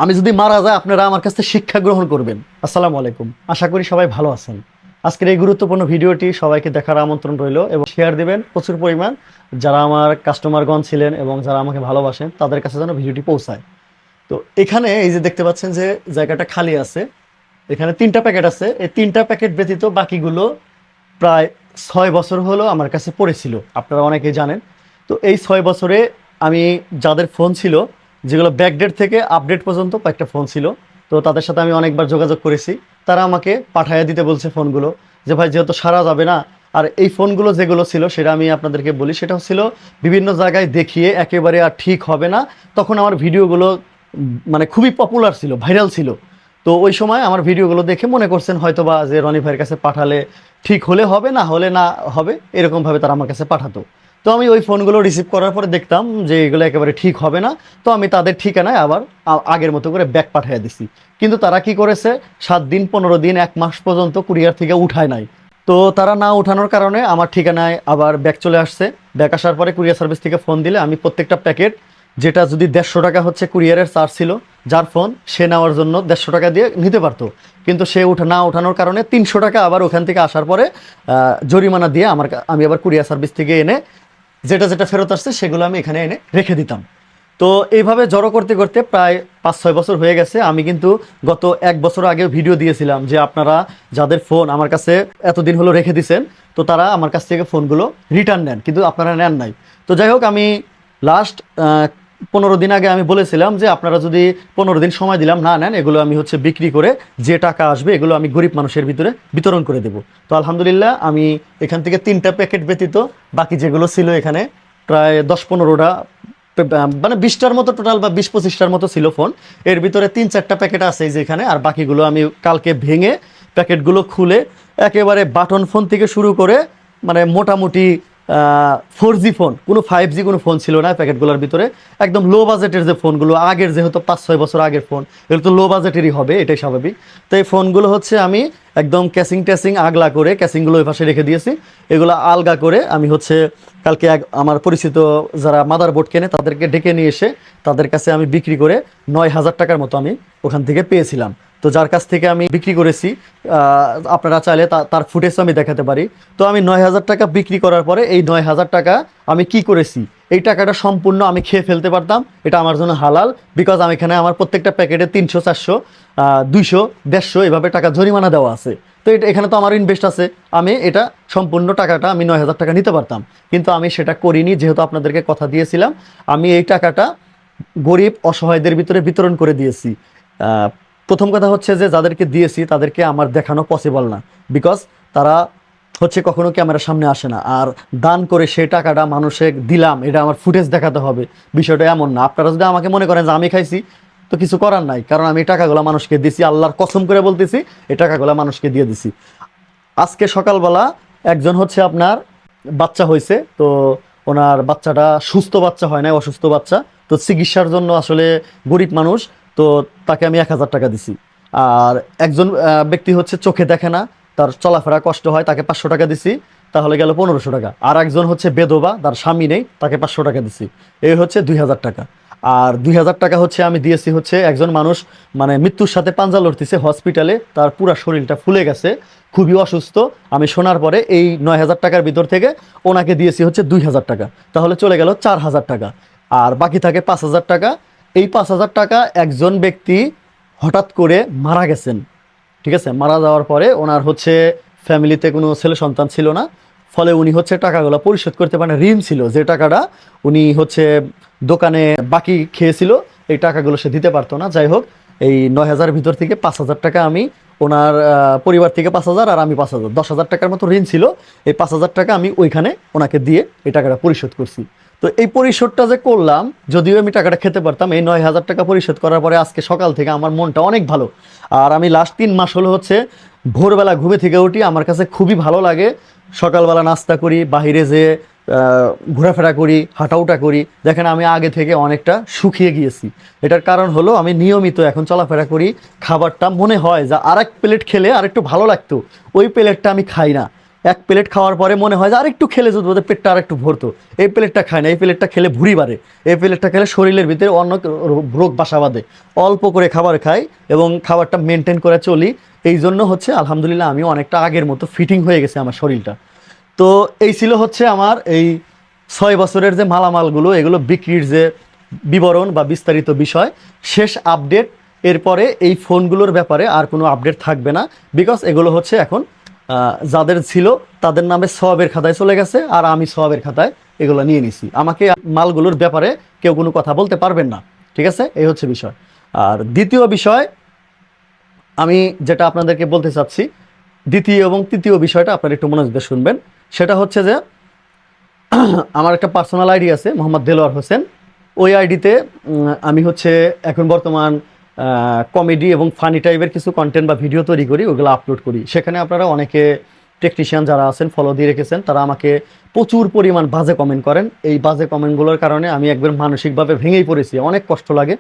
আমি যদি মারা যাই আপনারা আমার কাছ থেকে শিক্ষা গ্রহণ করবেন। আসসালামু আলাইকুম, আশা করি সবাই ভালো আছেন। আজকের এই গুরুত্বপূর্ণ ভিডিওটি সবাইকে দেখার আমন্ত্রণ রইল এবং শেয়ার দিবেন প্রচুর পরিমাণ, যারা আমার কাস্টমারগণ ছিলেন এবং যারা আমাকে ভালোবাসেন তাদের কাছে যেন ভিডিওটি পৌঁছায়। তো এখানে এই যে দেখতে পাচ্ছেন যে জায়গাটা খালি আছে, এখানে 3টা প্যাকেট আছে। এই 3টা প্যাকেট ব্যতীত বাকিগুলো প্রায় 6 বছর হলো আমার কাছে পড়েছিল, আপনারা অনেকেই জানেন। তো এই 6 বছরে আমি যাদের ফোন ছিল, যেগুলো ব্যাকডেট থেকে আপডেট পর্যন্ত কয়েকটা ফোন ছিল, তো তাদের সাথে আমি অনেকবার যোগাযোগ করেছি। তারা আমাকে পাঠিয়ে দিতে বলছে ফোনগুলো, যে ভাই যেহেতু সারা যাবে না। আর এই ফোনগুলো যেগুলো ছিল সেটা আমি আপনাদেরকে বলি, সেটা ছিল বিভিন্ন জায়গায় দেখিয়ে একেবারে আর ঠিক হবে না। তখন আমার ভিডিওগুলো মানে খুবই পপুলার ছিল, ভাইরাল ছিল। তো ওই সময় আমার ভিডিওগুলো দেখে মনে করছেন হয়তোবা যে রনি ভাইয়ের কাছে পাঠালে ঠিক হলে হবে, না হলে না হবে, এরকমভাবে তারা আমার কাছে পাঠাতো। তো আমি ওই ফোনগুলো রিসিভ করার পরে দেখতাম যে এগুলো একেবারে ঠিক হবে না। তো আমি তাদের ঠিকানায় আবার আগের মতো করে ব্যাক পাঠিয়ে দিছি। কিন্তু তারা কি করেছে, 7 দিন 15 দিন 1 মাস পর্যন্ত কুরিয়ার থেকে উঠায় নাই। তো তারা না উঠানোর কারণে আমার ঠিকানায় আবার ব্যাক চলে আসছে। ব্যাক আসার পরে কুরিয়ার সার্ভিস থেকে ফোন দিলে আমি প্রত্যেকটা প্যাকেট, যেটা যদি 150 টাকা হচ্ছে কুরিয়ারের চার্জ ছিল, যার ফোন সে নেওয়ার জন্য 150 টাকা দিয়ে নিতে পারতো, কিন্তু সে না ওঠানোর কারণে 300 টাকা আবার ওখান থেকে আসার পরে জরিমানা দিয়ে আমি আবার কুরিয়ার সার্ভিস থেকে এনে যেটা যেটা ফেরত আসছে সেগুলো আমি এখানে এনে রেখে দিতাম। তো এইভাবে জড়ো করতে করতে প্রায় 5-6 বছর হয়ে গেছে। আমি কিন্তু গত 1 বছর আগে ভিডিও দিয়েছিলাম যে আপনারা যাদের ফোন আমার কাছে এতদিন হলো রেখে দিছেন, তো তারা আমার কাছ থেকে ফোনগুলো রিটার্ন নেন, কিন্তু আপনারা নেন নাই। তো যাই হোক, আমি লাস্ট 15 দিন আগে আমি বলেছিলাম যে আপনারা যদি 15 দিন সময় দিলাম না নেন, এগুলো আমি হচ্ছে বিক্রি করে যে টাকা আসবে এগুলো আমি গরিব মানুষের ভিতরে বিতরণ করে দেব। তো আলহামদুলিল্লাহ আমি এখান থেকে 3টা প্যাকেট ব্যতীত বাকি যেগুলো ছিল এখানে প্রায় 10-15টা, মানে 20টার মতো টোটাল বা 20-25টার মতো ছিল ফোন। এর ভিতরে 3-4টা প্যাকেট আছে এই যে এখানে, আর বাকিগুলো আমি কালকে ভেঙে প্যাকেটগুলো খুলে একেবারে বাটন ফোন থেকে শুরু করে মানে মোটামুটি 4G ফোন, কোনো 5G কোনো ফোন ছিল না প্যাকেটগুলোর ভিতরে। একদম লো বাজেটের যে ফোনগুলো আগের, যেহেতু 5-6 বছর আগের ফোন, এগুলো তো লো বাজেটেরই হবে, এটাই স্বাভাবিক। তো এই ফোনগুলো হচ্ছে আমি একদম ক্যাসিং ট্যাসিং আগলা করে ক্যাসিংগুলো ওই পাশে রেখে দিয়েছি। এগুলো আলগা করে আমি হচ্ছে কালকে আমার পরিচিত যারা মাদারবোর্ড কেনে তাদেরকে ডেকে নিয়ে এসে তাদের কাছে আমি বিক্রি করে 9,000 টাকার মতো আমি ওখান থেকে পেয়েছিলাম। তো যার কাছ থেকে আমি বিক্রি করেছি, আপনারা চাইলে তার ফুটেজও আমি দেখাতে পারি। তো আমি 9,000 টাকা বিক্রি করার পরে এই 9,000 টাকা আমি কি করেছি, এই টাকাটা সম্পূর্ণ আমি খেয়ে ফেলতে পারতাম, এটা আমার জন্য হালাল। বিকজ আমি এখানে আমার প্রত্যেকটা প্যাকেটে 300, 400, 200, 150 এভাবে টাকা জরিমানা দেওয়া আছে। তো এখানে তো আমার ইনভেস্ট আছে, আমি এটা সম্পূর্ণ টাকাটা আমি 9,000 টাকা নিতে পারতাম, কিন্তু আমি সেটা করিনি। যেহেতু আপনাদেরকে কথা দিয়েছিলাম, আমি এই টাকাটা গরিব অসহায়দের ভিতরে বিতরণ করে দিয়েছি। প্রথম কথা হচ্ছে যে যাদেরকে দিয়েছি তাদেরকে আমার দেখানো পসিবল না, বিকজ তারা হচ্ছে কখনো ক্যামেরার সামনে আসে না। আর দান করে সেই টাকাটা মানুষে দিলাম, এটা আমার ফুটেজ দেখাতে হবে, বিষয়টা এমন না। আপনারা যদি আমাকে মনে করেন যে আমি খাইছি, তো কিছু করার নাই, কারণ আমি এই টাকাগুলো মানুষকে দিছি, আল্লাহর কসম করে বলতেছি এই টাকাগুলো মানুষকে দিয়ে দিছি। আজকে সকালবেলা একজন হচ্ছে আপনার বাচ্চা হয়েছে, তো ওনার বাচ্চাটা সুস্থ বাচ্চা হয় না, অসুস্থ বাচ্চা। তো চিকিৎসার জন্য আসলে গরিব মানুষ, তো তাকে আমি 1,000 টাকা দিছি। আর একজন ব্যক্তি হচ্ছে চোখে দেখে না, তার চলাফেরা কষ্ট হয়, তাকে 500 টাকা দিছি, তাহলে গেল 1500 টাকা। আর একজন হচ্ছে বেদবা, তার স্বামী নেই, তাকে 500 টাকা দিছি, এই হচ্ছে 2,000 টাকা। আর 2,000 টাকা হচ্ছে আমি দিয়েছি হচ্ছে একজন মানুষ মানে মৃত্যুর সাথে পাঞ্জা লড়তেছে হসপিটালে, তার পুরো শরীরটা ফুলে গেছে, খুবই অসুস্থ। আমি শোনার পরে এই 9,000 টাকার ভিতর থেকে ওনাকে দিয়েছি হচ্ছে 2,000 টাকা, তাহলে চলে গেল 4,000 টাকা। আর বাকি থাকে 5,000 টাকা। এই 5,000 টাকা একজন ব্যক্তি হঠাৎ করে মারা গেছেন, ঠিক আছে। মারা যাওয়ার পরে ওনার হচ্ছে ফ্যামিলিতে কোনো ছেলে সন্তান ছিল না, ফলে উনি হচ্ছে টাকাগুলো পরিশোধ করতে পারেন। ঋণ ছিল, যে টাকাটা উনি হচ্ছে দোকানে বাকি খেয়েছিল, এই টাকাগুলো সে দিতে পারতো না। যাই হোক, এই 9,000 ভিতর থেকে 5,000 টাকা আমি ওনার পরিবার থেকে 5,000 আর আমি 5,000, 10,000 টাকার মতো ঋণ ছিল। এই 5,000 টাকা আমি ওইখানে ওনাকে দিয়ে এই টাকাটা পরিশোধ করছি। তো এই পরিশোধটা যে করলাম, যদিও আমি টাকাটা খেতে পারতাম, এই 9,000 টাকা পরিশোধ করার পরে আজকে সকাল থেকে আমার মনটা অনেক ভালো। আর আমি লাস্ট 3 মাস হলো হচ্ছে ভোরবেলা ঘুমে থেকে উঠি, আমার কাছে খুবই ভালো লাগে। সকালবেলা নাস্তা করি, বাহিরে যেয়ে ঘোরাফেরা করি, হাঁটাউটা করি। দেখেন আমি আগে থেকে অনেকটা শুকিয়ে গিয়েছি। এটার কারণ হলো আমি নিয়মিত এখন চলাফেরা করি। খাবারটা মনে হয় যে আরেক প্লেট খেলে আর একটু ভালো লাগতো, ওই প্লেটটা আমি খাই না। এক প্লেট খাওয়ার পরে মনে হয় যে আর একটু খেলে যদি বোধহয় পেটটা আর একটু ভরতো, এই প্লেটটা খায় না, এই প্লেটটা খেলে ভুঁড়ি বাড়ে, এই প্লেটটা খেলে শরীরের ভিতরে অন্য রোগ বাসা বাঁধে। অল্প করে খাবার খাই এবং খাবারটা মেনটেন করে চলি। এই জন্য হচ্ছে আলহামদুলিল্লাহ আমি অনেকটা আগের মতো ফিটিং হয়ে গেছে আমার শরীরটা। তো এই ছিল হচ্ছে আমার এই 6 বছরের যে মালামালগুলো, এগুলো বিক্রির যে বিবরণ বা বিস্তারিত বিষয়, শেষ আপডেট। এরপরে এই ফোনগুলোর ব্যাপারে আর কোনো আপডেট থাকবে না, বিকজ এগুলো হচ্ছে এখন যাদের ছিল তাদের নামে সওয়াবের খাতায় চলে গেছে, আর আমি সওয়াবের খাতায় এগুলো নিয়ে নিছি। আমাকে মালগুলোর ব্যাপারে কেউ কোনো কথা বলতে পারবেন না, ঠিক আছে? এই হচ্ছে বিষয়। আর দ্বিতীয় বিষয় আমি যেটা আপনাদেরকে বলতে চাচ্ছি, দ্বিতীয় এবং তৃতীয় বিষয়টা আপনারা একটু মনোযোগ দিয়ে শুনবেন। সেটা হচ্ছে যে আমার একটা পার্সোনাল আইডি আছে মোহাম্মদ দেলোয়ার হোসেন। ওই আইডিতে আমি হচ্ছে এখন বর্তমান কমেডি এবং ফানি টাইপের কিছু কন্টেন্ট বা ভিডিও তৈরি করি, ওগুলো আপলোড করি। সেখানে আপনারা অনেকে টেকনিশিয়ান যারা আছেন ফলো দিয়ে রেখেছেন, তারা আমাকে প্রচুর পরিমাণ বাজে কমেন্ট করেন। এই বাজে কমেন্টগুলোর কারণে আমি একবার মানসিকভাবে ভেঙেই পড়েছি, অনেক কষ্ট লাগে।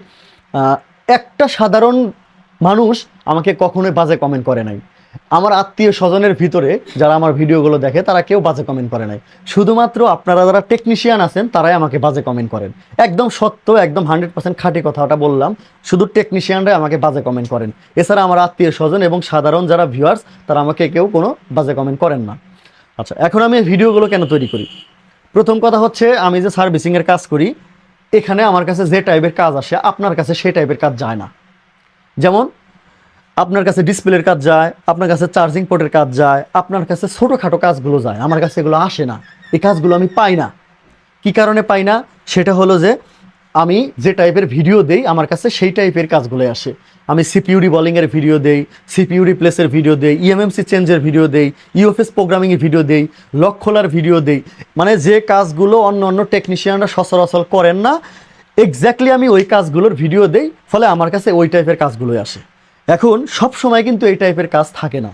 একটা সাধারণ মানুষ আমাকে কখনোই বাজে কমেন্ট করে নাই। আমার আত্মীয় স্বজনের ভিতরে যারা আমার ভিডিওগুলো দেখে তারা কেউ বাজে কমেন্ট করে নাই। শুধুমাত্র আপনারা যারা টেকনিশিয়ান আছেন তারাই আমাকে বাজে কমেন্ট করেন। একদম সত্য, একদম 100% খাঁটি কথাটা বললাম, শুধু টেকনিশিয়ানরাই আমাকে বাজে কমেন্ট করেন। এছাড়া আমার আত্মীয় স্বজন এবং সাধারণ যারা ভিউয়ার্স তারা আমাকে কেউ কোনো বাজে কমেন্ট করেন না। আচ্ছা, এখন আমি এই ভিডিওগুলো কেন তৈরি করি? প্রথম কথা হচ্ছে, আমি যে সার্ভিসিংয়ের কাজ করি, এখানে আমার কাছে যে টাইপের কাজ আসে আপনার কাছে সেই টাইপের কাজ যায় না। যেমন আপনার কাছে ডিসপ্লের কাজ যায়, আপনার কাছে চার্জিং পোর্টের কাজ যায়, আপনার কাছে ছোটোখাটো কাজগুলো যায়, আমার কাছে এগুলো আসে না। এই কাজগুলো আমি পাই না। কি কারণে পাই না? সেটা হলো যে আমি যে টাইপের ভিডিও দেই আমার কাছে সেই টাইপের কাজগুলো আসে। আমি সিপিইউ রিবলিংয়ের ভিডিও দেই, সিপিইউ রিপ্লেসের ভিডিও দেই, ইএমএমসি চেঞ্জের ভিডিও দেই, ইউএফএস প্রোগ্রামিংয়ের ভিডিও দেই, লক খোলার ভিডিও দেই। মানে যে কাজগুলো অন্য অন্য টেকনিশিয়ানরা সচরাচর করেন না, এক্স্যাক্টলি আমি ওই কাজগুলোর ভিডিও দেই, ফলে আমার কাছে ওই টাইপের কাজগুলোই আসে। এখন সব সময় কিন্তু এই টাইপের কাজ থাকে না।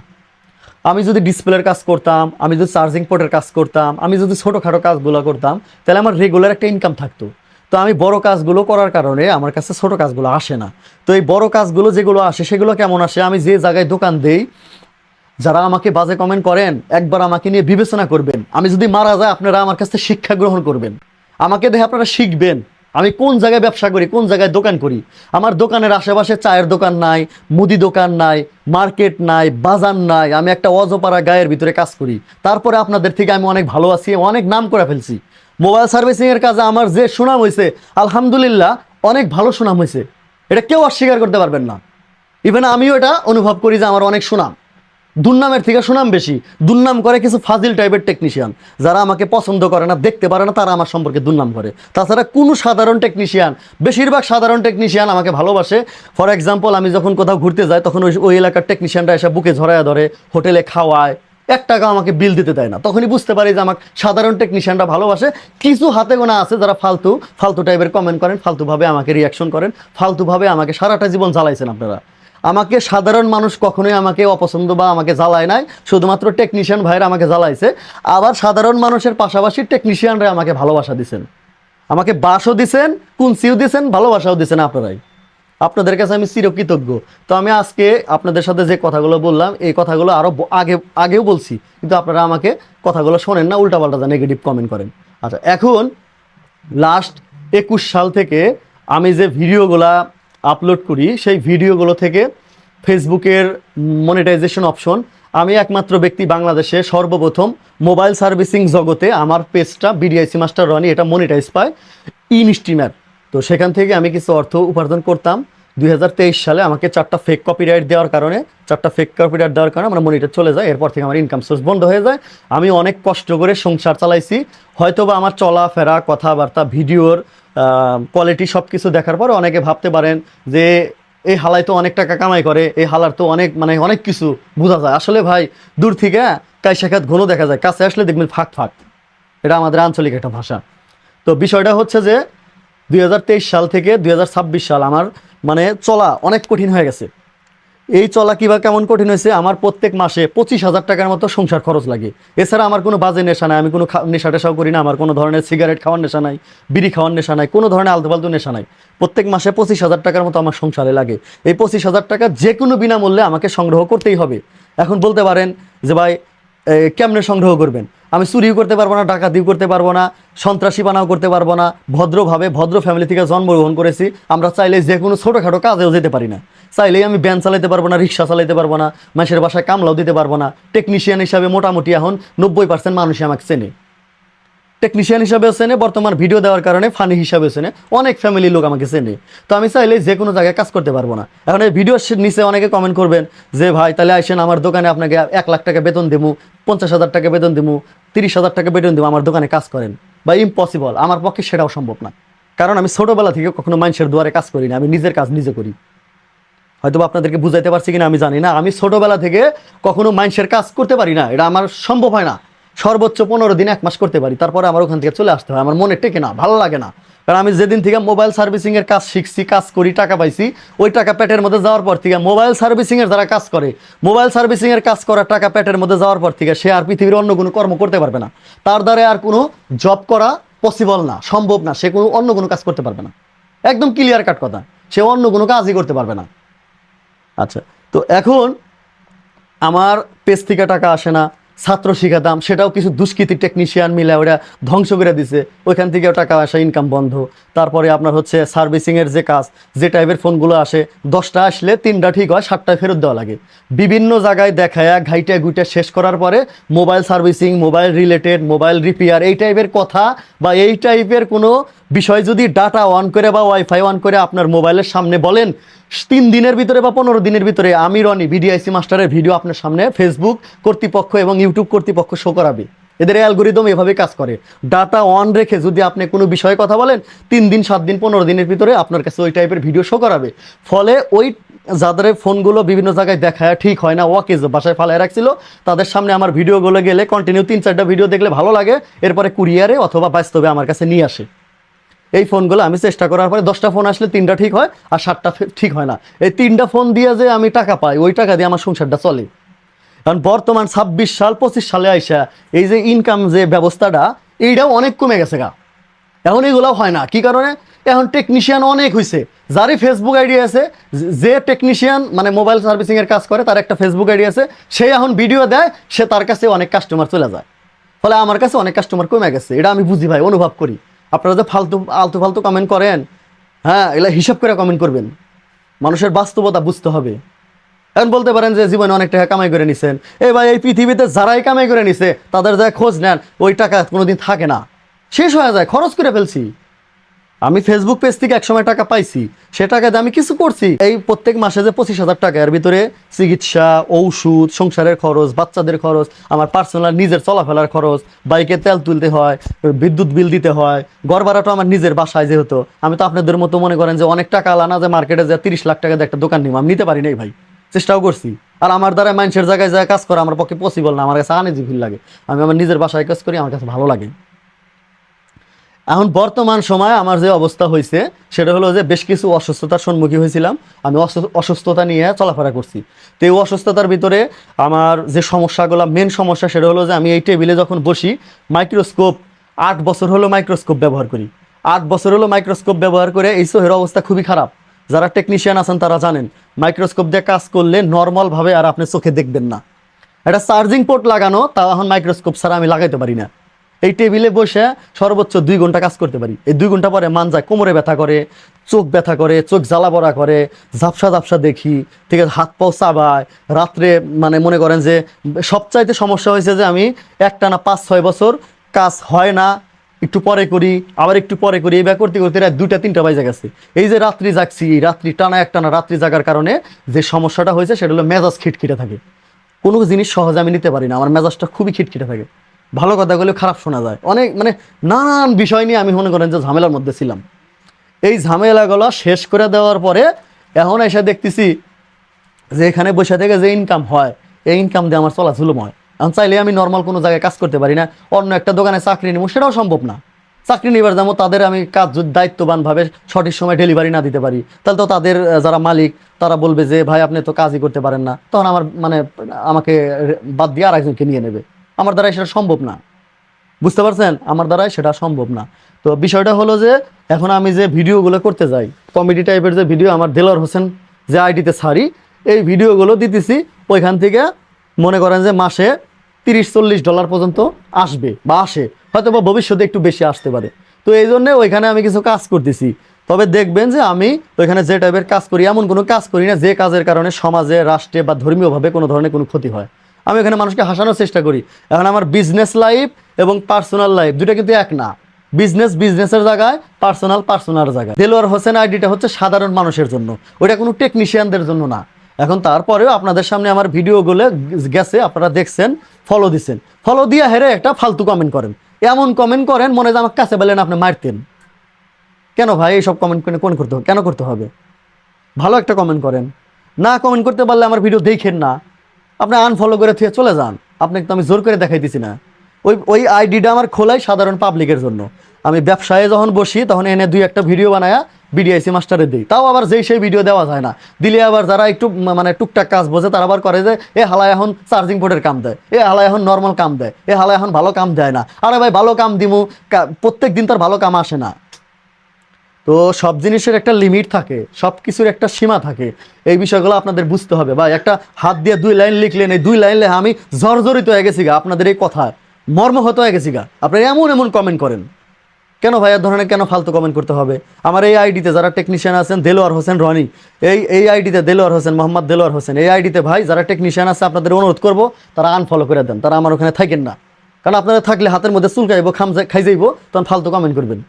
আমি যদি ডিসপ্লের কাজ করতাম, আমি যদি চার্জিং পোর্টের কাজ করতাম, আমি যদি ছোটোখাটো কাজগুলো করতাম, তাহলে আমার রেগুলার একটা ইনকাম থাকতো। তো আমি বড় কাজগুলো করার কারণে আমার কাছে ছোটো কাজগুলো আসে না। তো এই বড় কাজগুলো যেগুলো আসে সেগুলো কেমন আসে? আমি যে জায়গায় দোকান দেই, যারা আমাকে বাজে কমেন্ট করেন একবার আমাকে নিয়ে বিবেচনা করবেন। আমি যদি মারা যায় আপনারা আমার কাছ থেকে শিক্ষা গ্রহণ করবেন, আমাকে দেখে আপনারা শিখবেন আমি কোন জায়গায় ব্যবসা করি, কোন জায়গায় দোকান করি। আমার দোকানের আশেপাশে চায়ের দোকান নাই, মুদি দোকান নাই, মার্কেট নাই, বাজার নাই। আমি একটা অজপাড়া গায়ের ভিতরে কাজ করি। তারপরে আপনাদের থেকে আমি অনেক ভালো আছি, অনেক নাম করে ফেলছি। মোবাইল সার্ভিসিংয়ের কাজে আমার যে সুনাম হয়েছে, আলহামদুলিল্লাহ অনেক ভালো সুনাম হয়েছে, এটা কেউ অস্বীকার করতে পারবেন না। ইভেন আমিও এটা অনুভব করি যে আমার অনেক সুনাম, দুর্নামের থেকে সুনাম বেশি। দুর্নাম করে কিছু ফাজিল টাইপের টেকনিশিয়ান, যারা আমাকে পছন্দ করে না, দেখতে পারে না, তারা আমার সম্পর্কে দুর্নাম করে। তাছাড়া কোনো সাধারণ টেকনিশিয়ান, বেশিরভাগ সাধারণ টেকনিশিয়ান আমাকে ভালোবাসে। ফর এক্সাম্পল, আমি যখন কোথাও ঘুরতে যাই তখন ওই এলাকার টেকনিশিয়ানরা এসে বুকে ঝরায়া ধরে, হোটেলে খাওয়ায়, 1 টাকা আমাকে বিল দিতে দেয় না। তখনই বুঝতে পারি যে আমাকে সাধারণ টেকনিশিয়ানরা ভালোবাসে। কিছু হাতে গোনা আছে যারা ফালতু ফালতু টাইপের কমেন্ট করেন, ফালতুভাবে আমাকে রিয়াকশন করেন, ফালতুভাবে আমাকে সারাটা জীবন জ্বালাইছেন আপনারা। আমাকে সাধারণ মানুষ কখনোই আমাকে অপছন্দ বা আমাকে জ্বালায় নাই, শুধুমাত্র টেকনিশিয়ান ভাইরা আমাকে জ্বালাইছে। আবার সাধারণ মানুষের পাশাপাশি টেকনিশিয়ানরা আমাকে ভালোবাসা দিছেন, আমাকে বাসও দিছেন, কুনসিও দিছেন, ভালোবাসাও দিছেন আপনারাই। আপনাদের কাছে আমি চিরকৃতজ্ঞ। তো আমি আজকে আপনাদের সাথে যে কথাগুলো বললাম, এই কথাগুলো আরও আগেও বলছি, কিন্তু আপনারা আমাকে কথাগুলো শোনেন না, উল্টাপাল্টা যা নেগেটিভ কমেন্ট করেন। আচ্ছা, এখন লাস্ট 21 সাল থেকে আমি যে ভিডিওগুলা আপলোড করি, সেই ভিডিওগুলো থেকে ফেসবুকের মনিটাইজেশন অপশন, আমি একমাত্র ব্যক্তি বাংলাদেশে সর্বপ্রথম মোবাইল সার্ভিসিং জগতে আমার পেজটা বিডিআইসি মাস্টার রনি এটা মনিটাইজ পায় ইনস্ট্রিমার। তো সেখান থেকে আমি কিছু অর্থ উপার্জন করতাম। 2023 সালে আমাকে 4টা ফেক কপিরাইট দেওয়ার কারণে আমার মনিটর চলে যায়। এরপর থেকে আমার ইনকাম সোর্স বন্ধ হয়ে যায়। আমি অনেক কষ্ট করে সংসার চালাইছি। হয়তোবা আমার চলাফেরা, কথাবার্তা, ভিডিওর কোয়ালিটি সব কিছু দেখার পর অনেকে ভাবতে পারেন যে এই হালাই তো অনেক টাকা কামাই করে, এই হালার তো অনেক কিছু বোঝা যায়। আসলে ভাই, দূর থেকে কাইসাখাত ঘন দেখা যায়, কাছে আসলে দেখবেন ফাঁক ফাঁক। এটা আমাদের আঞ্চলিক একটা ভাষা। তো বিষয়টা হচ্ছে যে 2023 সাল থেকে 2026 সাল আমার চলা অনেক কঠিন হয়ে গেছে। এই চলা কিবা কেমন কঠিন হয়েছে, আমার প্রত্যেক মাসে 25,000 টাকার মতো সংসার খরচ লাগে। এছাড়া আমার কোনো বাজে নেশা নাই, আমি কোনো নেশা টেশাও করি না, আমার কোনো ধরনের সিগারেট খাওয়ার নেশা নাই, বিড়ি খাওয়ার নেশা নাই, কোনো ধরনের আলতু ফালতু নেশা নাই। প্রত্যেক মাসে 25,000 টাকার মতো আমার সংসারে লাগে। এই 25,000 টাকা যে কোনো বিনামূল্যে আমাকে সংগ্রহ করতেই হবে। এখন বলতে পারেন যে ভাই কেমনে সংগ্রহ করবেন? আমি চুরিও করতে পারবো না, ডাকাতিও করতে পারবো না, সন্ত্রাসী বানাও করতে পারবো না। ভদ্রভাবে ভদ্র ফ্যামিলি থেকে জন্মগ্রহণ করেছি। আমরা চাইলে যে কোনো ছোটোখাটো কাজেও যেতে পারি না। চাইলেই আমি ভ্যান চালাতে পারবো না, রিক্সা চালাতে পারবো না, মানুষের বাসায় কামলাও দিতে পারবো না। টেকনিশিয়ান হিসাবে মোটামুটি এখন 90% মানুষই আমাকে চেনে। টেকনিশিয়ান হিসাবে চেনে, বর্তমান ভিডিও দেওয়ার কারণে ফানি হিসাবে চেনে, অনেক ফ্যামিলির লোক আমাকে চেনে। তো আমি চাইলে যে কোনো জায়গায় কাজ করতে পারবো না। এখন এই ভিডিওর নিচে অনেকে কমেন্ট করবেন যে ভাই তাহলে আসেন আমার দোকানে, আপনাকে 1 লাখ টাকা বেতন দেবো, 50,000 টাকা বেতন দেবো, 30,000 টাকা বেতন দেবো, আমার দোকানে কাজ করেন। বা ইম্পসিবল, আমার পক্ষে সেটাও সম্ভব না। কারণ আমি ছোটোবেলা থেকে কখনো মানুষের দুয়ারে কাজ করি না, আমি নিজের কাজ নিজে করি। হয়তো আপনাদেরকে বুঝাইতে পারছি কিনা আমি জানি না। আমি ছোটোবেলা থেকে কখনো মানুষের কাজ করতে পারি না, এটা আমার সম্ভব হয় না। সর্বোচ্চ 15 দিন 1 মাস করতে পারি, তারপরে আমার ওখান থেকে চলে আসতে হয়। আমার মনে টেকে না, ভালো লাগে না। কারণ আমি যেদিন থেকে মোবাইল সার্ভিসিংয়ের কাজ শিখছি, কাজ করি, টাকা পাইছি, ওই টাকা পেটের মধ্যে যাওয়ার পর থেকে মোবাইল সার্ভিসিংয়ের যারা কাজ করে, মোবাইল সার্ভিসিংয়ের কাজ করার টাকা পেটের মধ্যে যাওয়ার পর থেকে সে আর পৃথিবীর অন্য কোনো কর্ম করতে পারবে না। তার দ্বারা আর কোনো জব করা পসিবল না, সম্ভব না। সে কোনো অন্য কোনো কাজ করতে পারবে না, একদম ক্লিয়ার কাট কথা। সে অন্য কোনো কাজই করতে পারবে না। আচ্ছা, তো এখন আমার পেজ থেকে টাকা আসে না, ছাত্র শিখাতাম, সেটাও কিছু দুষ্কৃতী টেকনিশিয়ান মিলে ওরা ধ্বংস করে দিছে, ওইখান থেকেও টাকা আসা, ইনকাম বন্ধ। তারপরে আপনার হচ্ছে সার্ভিসিংয়ের যে কাজ, যে টাইপের ফোনগুলো আসে, 10টা আসলে 3টা ঠিক হয়, 7টায় ফেরত দেওয়া লাগে। বিভিন্ন জায়গায় দেখায় ঘাইটা গুইটা শেষ করার পরে mobile servicing, mobile related, mobile repair, এই টাইপের কথা বা এই টাইপের কোনো বিষয় যদি ডাটা অন করে বা ওয়াইফাই অন করে আপনার মোবাইলের সামনে বলেন, 3 দিনের ভিতরে বা 15 দিনের ভিতরে আমি রনি ভিডিআইসি মাস্টারের ভিডিও আপনার সামনে ফেসবুক কর্তৃপক্ষ এবং ইউটিউব কর্তৃপক্ষ শো করাবে। এদের অ্যালগোরিদম এভাবে কাজ করে। ডাটা অন রেখে যদি আপনি কোনো বিষয়ে কথা বলেন, 3 দিন 7 দিন 15 দিনের ভিতরে আপনার কাছে ওই টাইপের ভিডিও শো করাবে। ফলে ওই যাদের ফোনগুলো বিভিন্ন জায়গায় দেখায় ঠিক হয় না, ওয়াকেজ বাসায় ফালায় রাখছিল, তাদের সামনে আমার ভিডিওগুলো গেলে কন্টিনিউ 3-4টা ভিডিও দেখলে ভালো লাগে, এরপরে কুরিয়ারে অথবা বাস্তবে আমার কাছে নিয়ে আসে। এই ফোনগুলো আমি চেষ্টা করার পরে 10টা ফোন আসলে 3টা ঠিক হয় আর 7টা ঠিক হয় না। এই 3টা ফোন দিয়ে যে আমি টাকা পাই, ওই টাকা দিয়ে আমার সংসারটা চলে। কারণ বর্তমান 26 সাল 25 সালে আইসা এই যে ইনকাম যে ব্যবস্থাটা, এইটাও অনেক কমে গেছে গা। এখন এগুলোও হয় না। কি কারণে? এখন টেকনিশিয়ান অনেক হয়েছে। যারই ফেসবুক আইডি আছে, যে টেকনিশিয়ান মানে মোবাইল সার্ভিসিংয়ের কাজ করে, তার একটা ফেসবুক আইডি আছে, সে এখন ভিডিও দেয়, সে তার কাছে অনেক কাস্টমার চলে যায়। ফলে আমার কাছে অনেক কাস্টমার কমে গেছে, এটা আমি বুঝি ভাই, অনুভব করি। আপনারা যে আলতু ফালতু কমেন্ট করেন, হ্যাঁ, এগুলো হিসাব করে কমেন্ট করবেন, মানুষের বাস্তবতা বুঝতে হবে। এখন বলতে পারেন যে জীবনে অনেক টাকা কামাই করে নিছেন। এই ভাই, এই পৃথিবীতে যারাই কামাই করে নিছে তাদের যা খোঁজ নেন, ওই টাকা কোনোদিন থাকে না, শেষ হয়ে যায়, খরচ করে ফেলছি। আমি ফেসবুক পেজ থেকে একসময় টাকা পাইছি, সে টাকা দিয়ে আমি কিছু করছি। এই প্রত্যেক মাসে যে 25,000 টাকা, এর ভিতরে চিকিৎসা, ঔষধ, সংসারের খরচ, বাচ্চাদের খরচ, আমার পার্সোনাল নিজের চলাফেরার খরচ, বাইকে তেল তুলতে হয়, বিদ্যুৎ বিল দিতে হয়, ঘর ভাড়াটা আমার নিজের বাসায়। যেহেতু আমি তো আপনাদের মতো মনে করেন যে অনেক টাকা আলা না যে মার্কেটে যে 30 লাখ টাকা দিয়ে একটা দোকান নিব, আমি নিতে পারি নাই ভাই, চেষ্টাও করছি। আর আমার দ্বারা মানুষের জায়গায় যায় কাজ করা আমার পক্ষে পসিবল না, আমার কাছে আনইজি ফিল লাগে। আমি আমার নিজের বাসায় কাজ করি, আমার কাছে ভালো লাগে। এখন বর্তমান সময়ে আমার যে অবস্থা হয়েছে সেটা হলো যে বেশ কিছু অসুস্থতার সম্মুখীন হয়েছিলাম। আমি অসুস্থতা নিয়ে চলাফেরা করছি। তো এই অসুস্থতার ভিতরে আমার যে সমস্যাগুলো, মেন সমস্যা সেটা হলো যে আমি এই টেবিলে যখন বসি, মাইক্রোস্কোপ, 8 বছর হলো মাইক্রোস্কোপ ব্যবহার করি। 8 বছর হলো মাইক্রোস্কোপ ব্যবহার করে এই চোখের অবস্থা খুবই খারাপ। যারা টেকনিশিয়ান আছেন তারা জানেন, মাইক্রোস্কোপ দিয়ে কাজ করলে নর্মালভাবে আর আপনি চোখে দেখবেন না। একটা চার্জিং পোর্ট লাগানো, তাও এখন মাইক্রোস্কোপ ছাড়া আমি লাগাইতে পারি না। এই টেবিলে বসে সর্বোচ্চ 2 ঘন্টা কাজ করতে পারি। এই 2 ঘন্টা পরে মান যায়, কোমরে ব্যথা করে, চোখ ব্যথা করে, চোখ জ্বালা পড়া করে, ঝাপসা ঝাপসা দেখি, ঠিক আছে, হাত পাও চাবায় রাত্রে। মানে মনে করেন যে সবচাইতে সমস্যা হয়েছে যে আমি একটানা 5-6 বছর কাজ হয় না, একটু পরে করি, আবার একটু পরে করি, এইভাবে করতে করতে রাত 2টা-3টা বাজে গেছে। এই যে রাত্রি জাগছি, রাত্রি টানা একটানা রাত্রি জাগার কারণে যে সমস্যাটা হয়েছে সেটা হলো মেজাজ খিটখিটে থাকে। কোনো জিনিস সহজে আমি নিতে পারি না, আমার মেজাজটা খুবই খিটখিটে থাকে। ভালো কথাগুলো খারাপ শোনা যায়, অনেক মানে নানান বিষয় নিয়ে আমি মনে করেন যে ঝামেলার মধ্যে ছিলাম। এই ঝামেলাগুলো শেষ করে দেওয়ার পরে এখন এসে দেখতেছি যে এখানে বসে থেকে যে ইনকাম হয়, এই ইনকাম দিয়ে আমার চলা জুলুম হয়। এখন চাইলে আমি নর্মাল কোনো জায়গায় কাজ করতে পারি না, অন্য একটা দোকানে চাকরি নেবো সেটাও সম্ভব না। চাকরি নেবার যাবো, তাদের আমি কাজ যদি দায়িত্ববানভাবে সঠিক সময় ডেলিভারি না দিতে পারি, তাহলে তো তাদের যারা মালিক তারা বলবে যে ভাই আপনি তো কাজই করতে পারেন না, তখন আমার মানে আমাকে বাদ দিয়ে আর একজনকে নিয়ে নেবে। আমার দ্বারাই সেটা সম্ভব না, বুঝতে পারছেন? আমার দ্বারাই সেটা সম্ভব না। তো বিষয়টা হলো যে এখন আমি যে ভিডিওগুলো করতে যাই, কমেডি টাইপের যে ভিডিও আমার দেলোয়ার হোসেন যে আইডিতে ছাড়ি, এই ভিডিওগুলো দিতেছি, ওইখান থেকে মনে করেন যে মাসে $30-40 পর্যন্ত আসবে বা আসে, হয়তো বা ভবিষ্যতে একটু বেশি আসতে পারে। তো এই জন্য ওইখানে আমি কিছু কাজ করতেছি। তবে দেখবেন যে আমি ওইখানে যে টাইপের কাজ করি, এমন কোনো কাজ করি না যে কাজের কারণে সমাজে, রাষ্ট্রে বা ধর্মীয়ভাবে কোনো ধরনের কোনো ক্ষতি হয়। আমি এখানে মানুষকে হাসানোর চেষ্টা করি। এখন আমার বিজনেস লাইফ এবং পার্সোনাল লাইফ দুটো কিন্তু এক না। বিজনেস বিজনেসের জায়গায়, পার্সোনাল পার্সোনাল জায়গায়। দেলোয়ার হোসেন আইডিটা হচ্ছে সাধারণ মানুষের জন্য, ওটা কোনো টেকনিশিয়ানদের জন্য না। এখন তারপরেও আপনাদের সামনে আমার ভিডিওগুলো গেছে, আপনারা দেখছেন, ফলো দিচ্ছেন, ফলো দিয়ে হেরে একটা ফালতু কমেন্ট করেন, এমন কমেন্ট করেন মনে হয় আমার কাছে বলেন আপনি মারতেন। কেন ভাই এইসব কমেন্ট করে কোন করতে হবে, কেন করতে হবে? ভালো একটা কমেন্ট করেন। না কমেন্ট করতে পারলে আমার ভিডিও দেখেন না, আপনি আনফলো করে থুয়ে চলে যান। আপনাকে তো আমি জোর করে দেখাইতেছি না। ওই আইডিটা আমার খোলাই সাধারণ পাবলিকের জন্য। আমি ব্যবসায় যখন বসি তখন এনে 2-1টা ভিডিও বানায়া বিডিআইসি মাস্টারে দিই, তাও আবার যেই সেই ভিডিও দেওয়া যায় না। দিলে আবার যারা একটু মানে টুকটাক কাজ বোঝে তারা আবার করে যে এ হালা এখন চার্জিং পোর্টের কাম দেয়, এ হালা এখন নর্মাল কাম দেয়, এ হালা এখন ভালো কাম দেয় না। আরে ভাই ভালো কাম দিমু, প্রত্যেক দিন তার ভালো কাম আসে না। তো সব জিনিসের একটা লিমিট থাকে, সব কিছুর একটা সীমা থাকে। এই বিষয়গুলো আপনাদের বুঝতে হবে। ভাই একটা হাত দিয়ে 2 লাইন লিখলেন, এই 2 লাইন লেখা আমি জর্জরিত হয়ে গেছি গা, আপনাদের এই কথা মর্মাহত হয়ে গেছি গা। আপনারা এমন এমন কমেন্ট করেন কেন ভাই? এর ধরনের কেন ফালতু কমেন্ট করতে হবে? আমার এই আইডিতে যারা টেকনিশিয়ান আছেন, দেলোয়ার হোসেন রনি, এই আইডিতে দেলোয়ার হোসেন, মোহাম্মদ দেলোয়ার হোসেন, এই আইডিতে ভাই যারা টেকনিশিয়ান আছে আপনাদের অনুরোধ করবো তারা আনফলো করে দেন, তারা আমার ওখানে থাকেন না। কারণ আপনারা থাকলে হাতের মধ্যে চুলকাইবো, খাই যাইবো, তখন ফালতু কমেন্ট করবেন।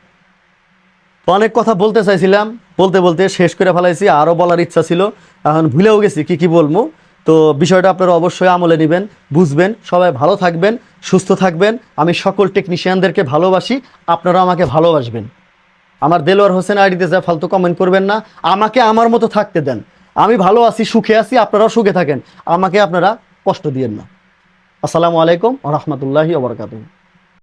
তো অনেক কথা বলতে চাইছিলাম, বলতে বলতে শেষ করে ফেলাইছি। আরও বলার ইচ্ছা ছিল, এখন ভুলেও গেছি কি বলবো। তো বিষয়টা আপনারা অবশ্যই আমলে নেবেন, বুঝবেন। সবাই ভালো থাকবেন, সুস্থ থাকবেন। আমি সকল টেকনিশিয়ানদেরকে ভালোবাসি, আপনারা আমাকে ভালোবাসবেন। আমার দেলোয়ার হোসেন আইডিতে যা ফালতু কমেন্ট করবেন না, আমাকে আমার মতো থাকতে দেন। আমি ভালো আছি, সুখে আছি, আপনারাও সুখে থাকেন, আমাকে আপনারা কষ্ট দিয়েন না। আসসালামু আলাইকুম ওয়া রাহমাতুল্লাহি ওয়া বারাকাতুহু।